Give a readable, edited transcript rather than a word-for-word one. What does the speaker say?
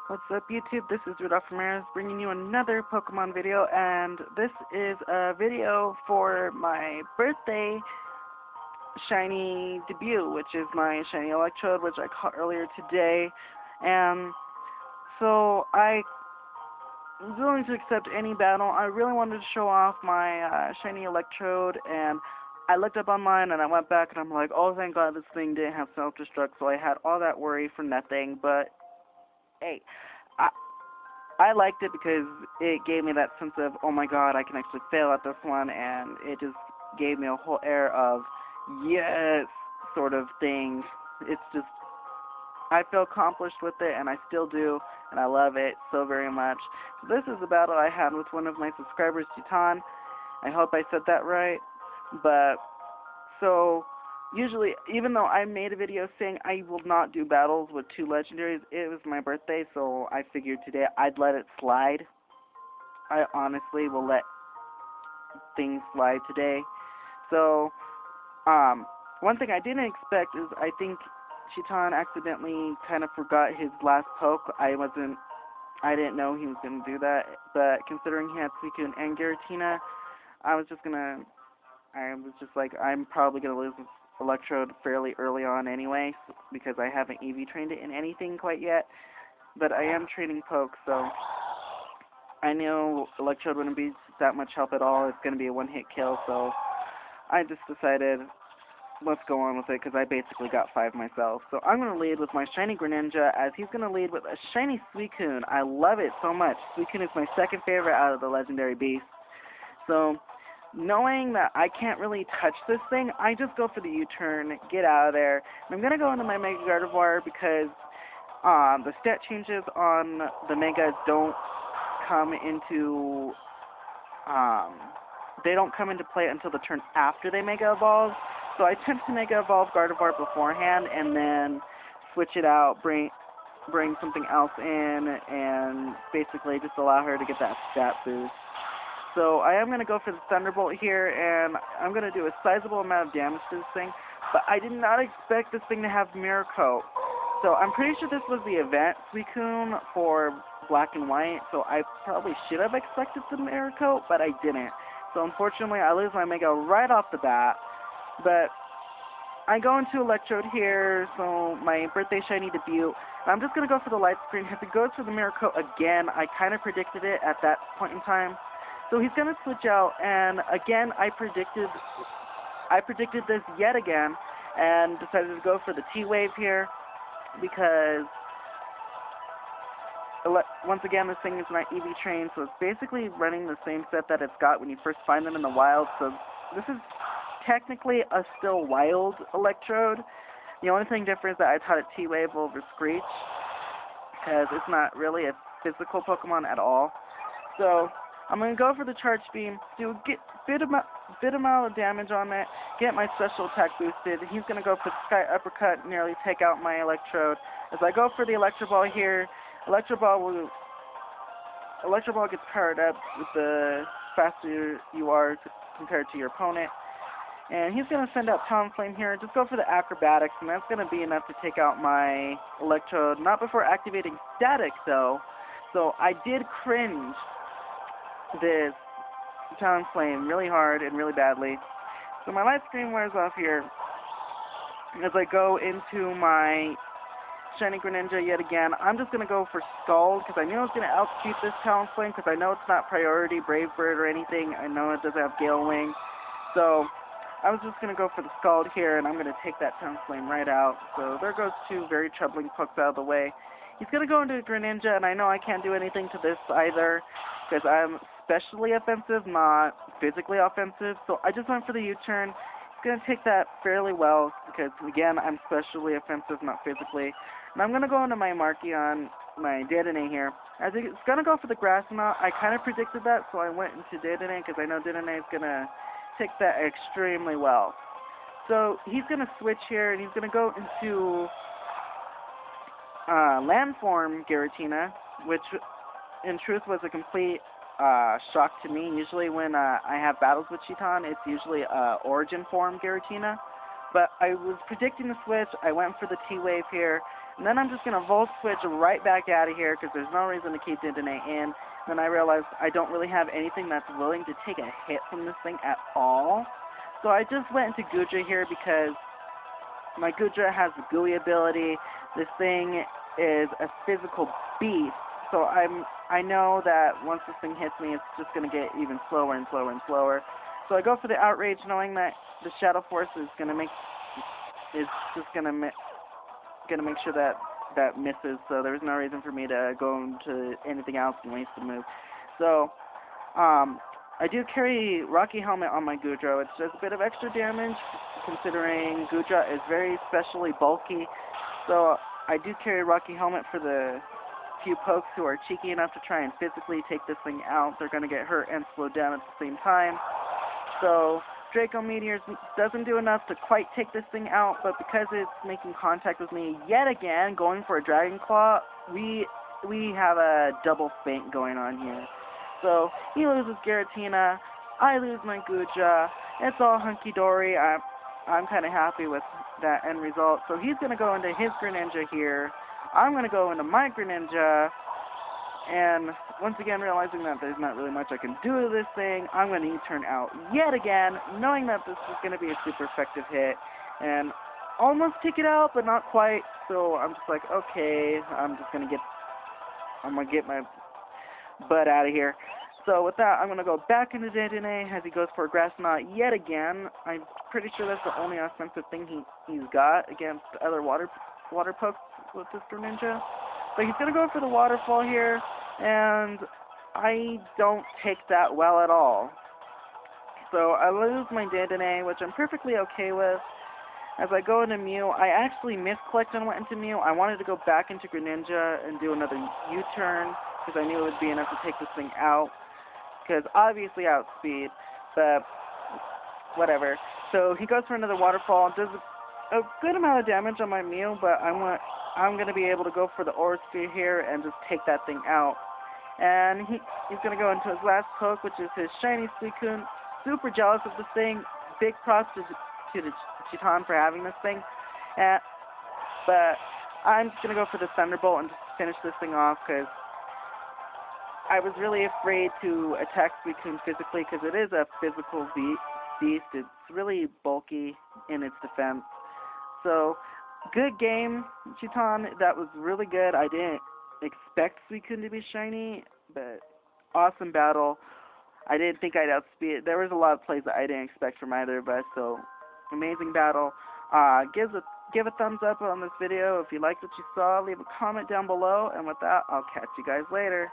What's up, YouTube? This is Rudolph Ramirez bringing you another Pokemon video, and this is a video for my birthday shiny debut, which is my shiny Electrode, which I caught earlier today. And so I was willing to accept any battle. I really wanted to show off my shiny Electrode, and I looked up online and I went back and I'm like, oh, thank God this thing didn't have self-destruct, so I had all that worry for nothing. But hey, I I liked it because it gave me that sense of, oh my God, I can actually fail at this one, and it just gave me a whole air of yes sort of thing. It's just I feel accomplished with it, and I still do, and I love it so very much. So this is a battle I had with one of my subscribers, Chetan. I hope I said that right, but so usually, even though I made a video saying I will not do battles with two legendaries, it was my birthday, so I figured today I'd let it slide. I honestly will let things slide today. So, one thing I didn't expect is I think Chetan accidentally kind of forgot his last poke. I didn't know he was gonna do that, but considering he had Suicune and Giratina, I was just gonna I was just like, I'm probably going to lose this Electrode fairly early on anyway, because I haven't EV trained it in anything quite yet. But I am training Poke, so I knew Electrode wouldn't be that much help at all. It's going to be a one-hit kill, so I just decided, let's go on with it, because I basically got 5 myself. So I'm going to lead with my shiny Greninja, as he's going to lead with a shiny Suicune. I love it so much. Suicune is my second favorite out of the legendary beasts. So knowing that I can't really touch this thing, I just go for the U-turn, get out of there. And I'm going to go into my Mega Gardevoir because the stat changes on the Megas don't come into, they don't come into play until the turn after they Mega Evolve. So I tend to Mega Evolve Gardevoir beforehand and then switch it out, bring something else in, and basically just allow her to get that stat boost. So I am going to go for the Thunderbolt here, and I'm going to do a sizable amount of damage to this thing, but I did not expect this thing to have Mirror Coat. So I'm pretty sure this was the event Suicune for Black and White, so I probably should have expected the Mirror Coat, but I didn't. So unfortunately, I lose my Mega right off the bat, but I go into Electrode here, so my birthday shiny debut. I'm just going to go for the Light Screen. If it goes for the Mirror Coat again, I kind of predicted it at that point in time. So he's going to switch out, and again, I predicted this yet again, and decided to go for the T-Wave here, because once again, this thing is not EV trained, so it's basically running the same set that it's got when you first find them in the wild. So this is technically a still wild Electrode. The only thing different is that I taught it T-Wave over Screech, because it's not really a physical Pokemon at all. So I'm going to go for the Charge Beam, do a bit amount of damage on it, get my special attack boosted. He's going to go for the Sky Uppercut, nearly take out my Electrode. As I go for the Electro Ball here, Electro Ball gets powered up with the faster you are compared to your opponent. And he's going to send out Talonflame here, just go for the Acrobatics, and that's going to be enough to take out my Electrode, not before activating Static, though. So I did cringe this Talonflame really hard and really badly. So my Light Screen wears off here as I go into my shiny Greninja yet again. I'm just going to go for Scald because I knew I was going to outspeed this Talonflame because I know it's not priority Brave Bird or anything. I know it doesn't have Gale Wing. So I was just going to go for the Scald here, and I'm going to take that Talonflame right out. So there goes 2 very troubling pokes out of the way. He's going to go into Greninja, and I know I can't do anything to this either because I'm specially offensive, not physically offensive. So I just went for the U-turn. He's going to take that fairly well because, again, I'm specially offensive, not physically. And I'm going to go into my Markion, my Dedenne here. As it's going to go for the Grass Knot, I kind of predicted that, so I went into Dedenne because I know Dedenne is going to take that extremely well. So he's going to switch here, and he's going to go into Landform Giratina, which in truth was a complete shock to me. Usually when I have battles with Chetan, it's usually Origin Form Giratina, But I was predicting the switch. I went for the T-Wave here. And then I'm just going to Volt Switch right back out of here because there's no reason to keep Dedenne in. Then I realized I don't really have anything that's willing to take a hit from this thing at all. So I just went into Gudra here because my Gudra has the gooey ability. This thing is a physical beast. So I know that once this thing hits me, it's just going to get even slower and slower and slower. So I go for the Outrage knowing that the Shadow Force is going to make sure that misses, so there's no reason for me to go into anything else and waste the move. So, I do carry Rocky Helmet on my Gudra, which does a bit of extra damage, considering Gudra is very specially bulky. So, I do carry Rocky Helmet for the few pokes who are cheeky enough to try and physically take this thing out. They're going to get hurt and slowed down at the same time. So, Draco Meteors doesn't do enough to quite take this thing out, but because it's making contact with me yet again, going for a Dragon Claw, we have a double spank going on here. So he loses Giratina, I lose my Gudra, it's all hunky-dory. I'm kind of happy with that end result. So he's going to go into his Greninja here, I'm going to go into my Greninja, and once again, realizing that there's not really much I can do to this thing, I'm going to U-turn out yet again, knowing that this is going to be a super effective hit, and almost take it out, but not quite. So I'm just like, okay, I'm going to get my butt out of here. So with that, I'm going to go back into Dedenne as he goes for a Grass Knot yet again. I'm pretty sure that's the only offensive thing he's got against other water pokes with this Greninja. So he's going to go for the Waterfall here, and I don't take that well at all. So I lose my Dedenne, which I'm perfectly okay with. As I go into Mew, I actually misclicked and went into Mew. I wanted to go back into Greninja and do another U-turn, because I knew it would be enough to take this thing out, because obviously outspeed, but whatever. So he goes for another Waterfall, does a good amount of damage on my Mew, but I'm going to be able to go for the Aura Sphere here and just take that thing out. And he's going to go into his last poke, which is his shiny Suicune. Super jealous of this thing. Big props to the Chetan for having this thing. But I'm just going to go for the Thunderbolt and just finish this thing off, because I was really afraid to attack Suicune physically, because it is a physical beast. It's really bulky in its defense. So, good game, Chetan. That was really good. I didn't expect Suicune to be shiny, but awesome battle. I didn't think I'd outspeed it. There was a lot of plays that I didn't expect from either of us, so amazing battle. Give a thumbs up on this video if you liked what you saw. Leave a comment down below, and with that, I'll catch you guys later.